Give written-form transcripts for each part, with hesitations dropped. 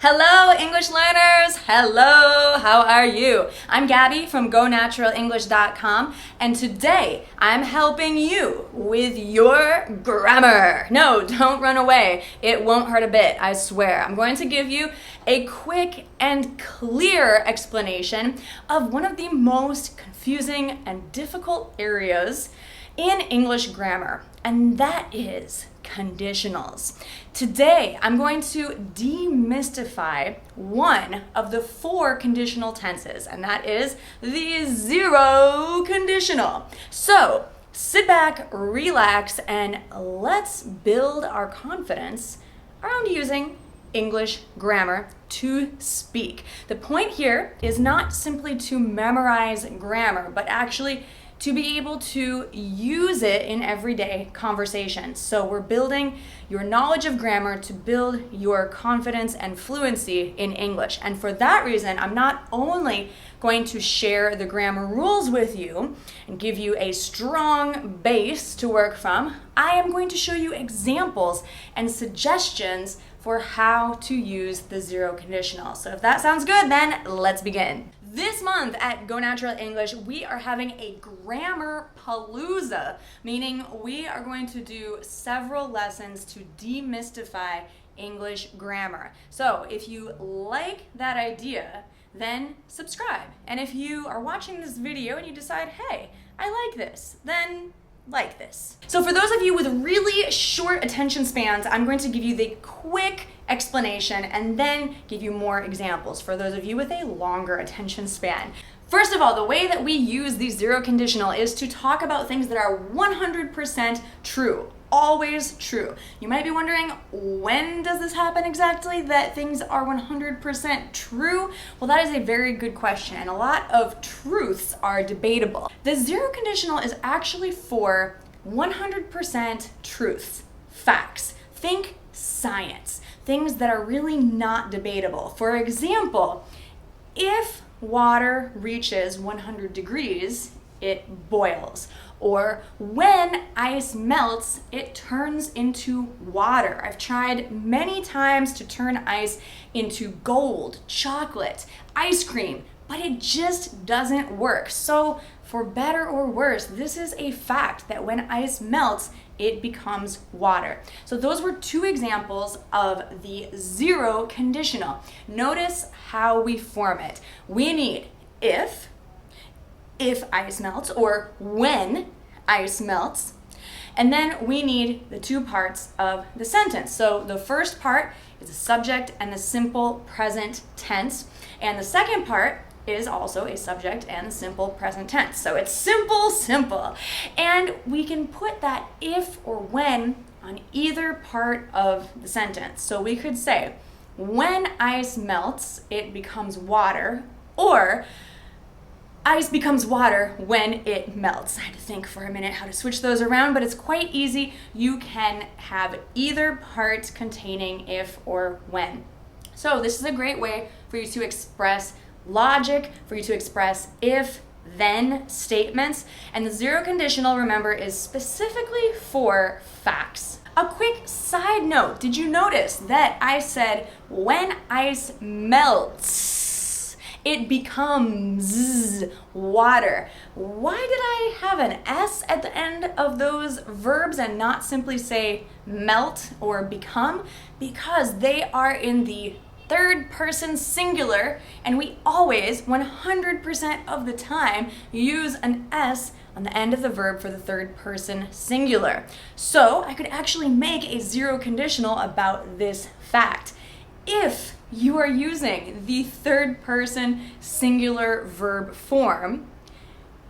Hello, English learners! Hello, how are you? I'm Gabby from GoNaturalEnglish.com, and today I'm helping you with your grammar. No, don't run away. It won't hurt a bit, I swear. I'm going to give you a quick and clear explanation of one of the most confusing and difficult areas in English grammar, and that is conditionals. Today, I'm going to demystify one of the 4 conditional tenses, and that is the zero conditional. So, sit back, relax, and let's build our confidence around using English grammar to speak. The point here is not simply to memorize grammar, but actually to be able to use it in everyday conversations. So we're building your knowledge of grammar to build your confidence and fluency in English. And for that reason, I'm not only going to share the grammar rules with you and give you a strong base to work from, I am going to show you examples and suggestions for how to use the zero conditional. So if that sounds good, then let's begin. This month at Go Natural English, we are having a grammar palooza, meaning we are going to do several lessons to demystify English grammar. So if you like that idea, then subscribe. And if you are watching this video and you decide, hey, I like this, then like this. So for those of you with really short attention spans, I'm going to give you the quick explanation and then give you more examples for those of you with a longer attention span. First of all, the way that we use the zero conditional is to talk about things that are 100% true. Always true. You might be wondering, when does this happen exactly, that things are 100% true? Well, that is a very good question, and a lot of truths are debatable. The zero conditional is actually for 100% truths, facts. Think science, things that are really not debatable. For example, if water reaches 100 degrees, it boils. Or when ice melts, it turns into water. I've tried many times to turn ice into gold, chocolate, ice cream, but it just doesn't work. So for better or worse, this is a fact that when ice melts, it becomes water. So those were 2 examples of the zero conditional. Notice how we form it. We need if ice melts, or when ice melts, and then we need the 2 parts of the sentence. So the first part is the subject and the simple present tense, and the second part is also a subject and simple present tense. So it's simple, and we can put that if or when on either part of the sentence. So we could say, when ice melts, it becomes water, or ice becomes water when it melts. I had to think for a minute how to switch those around, but it's quite easy. You can have either part containing if or when. So this is a great way for you to express logic, for you to express if-then statements. And the zero conditional, remember, is specifically for facts. A quick side note, did you notice that I said when ice melts, it becomes water? Why did I have an S at the end of those verbs and not simply say melt or become? Because they are in the third person singular, and we always, 100% of the time, use an S on the end of the verb for the third person singular. So I could actually make a zero conditional about this fact. If you are using the third person singular verb form,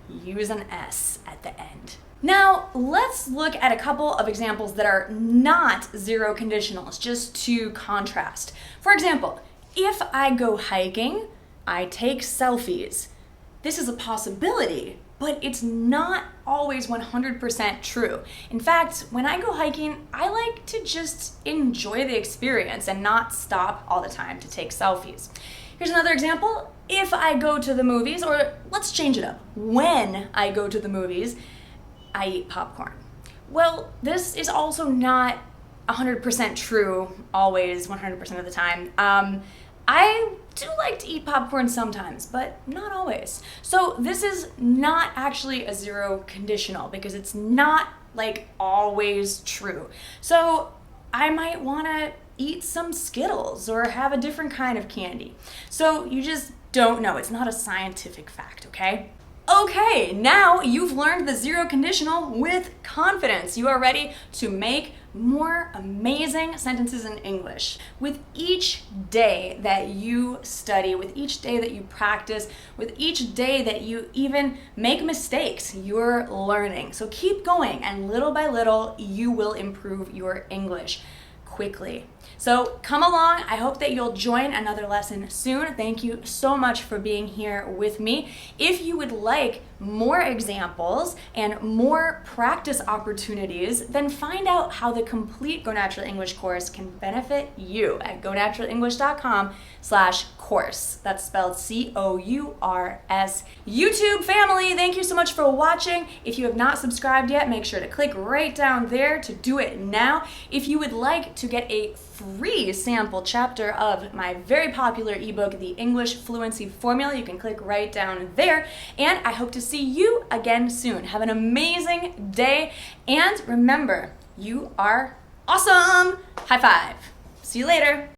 use an S at the end. Now, let's look at a couple of examples that are not zero conditionals, just to contrast. For example, if I go hiking, I take selfies. This is a possibility, but it's not always 100% true. In fact, when I go hiking, I like to just enjoy the experience and not stop all the time to take selfies. Here's another example. If I go to the movies, or let's change it up. When I go to the movies, I eat popcorn. Well, this is also not 100% true always, 100% of the time. I do like to eat popcorn sometimes, but not always. So this is not actually a zero conditional because it's not like always true. So I might want to eat some Skittles or have a different kind of candy. So you just don't know. It's not a scientific fact, okay? Okay, now you've learned the zero conditional with confidence. You are ready to make more amazing sentences in English. With each day that you study, with each day that you practice, with each day that you even make mistakes, you're learning. So keep going, and little by little, you will improve your English quickly. So come along. I hope that you'll join another lesson soon. Thank you so much for being here with me. If you would like more examples and more practice opportunities, then find out how the complete Go Natural English course can benefit you at gonaturalenglish.com/course. That's spelled COURS. YouTube family, thank you so much for watching. If you have not subscribed yet, make sure to click right down there to do it now. If you would like to get a free sample chapter of my very popular ebook, The English Fluency Formula, you can click right down there. And I hope to see you again soon. Have an amazing day. And remember, you are awesome. High five. See you later.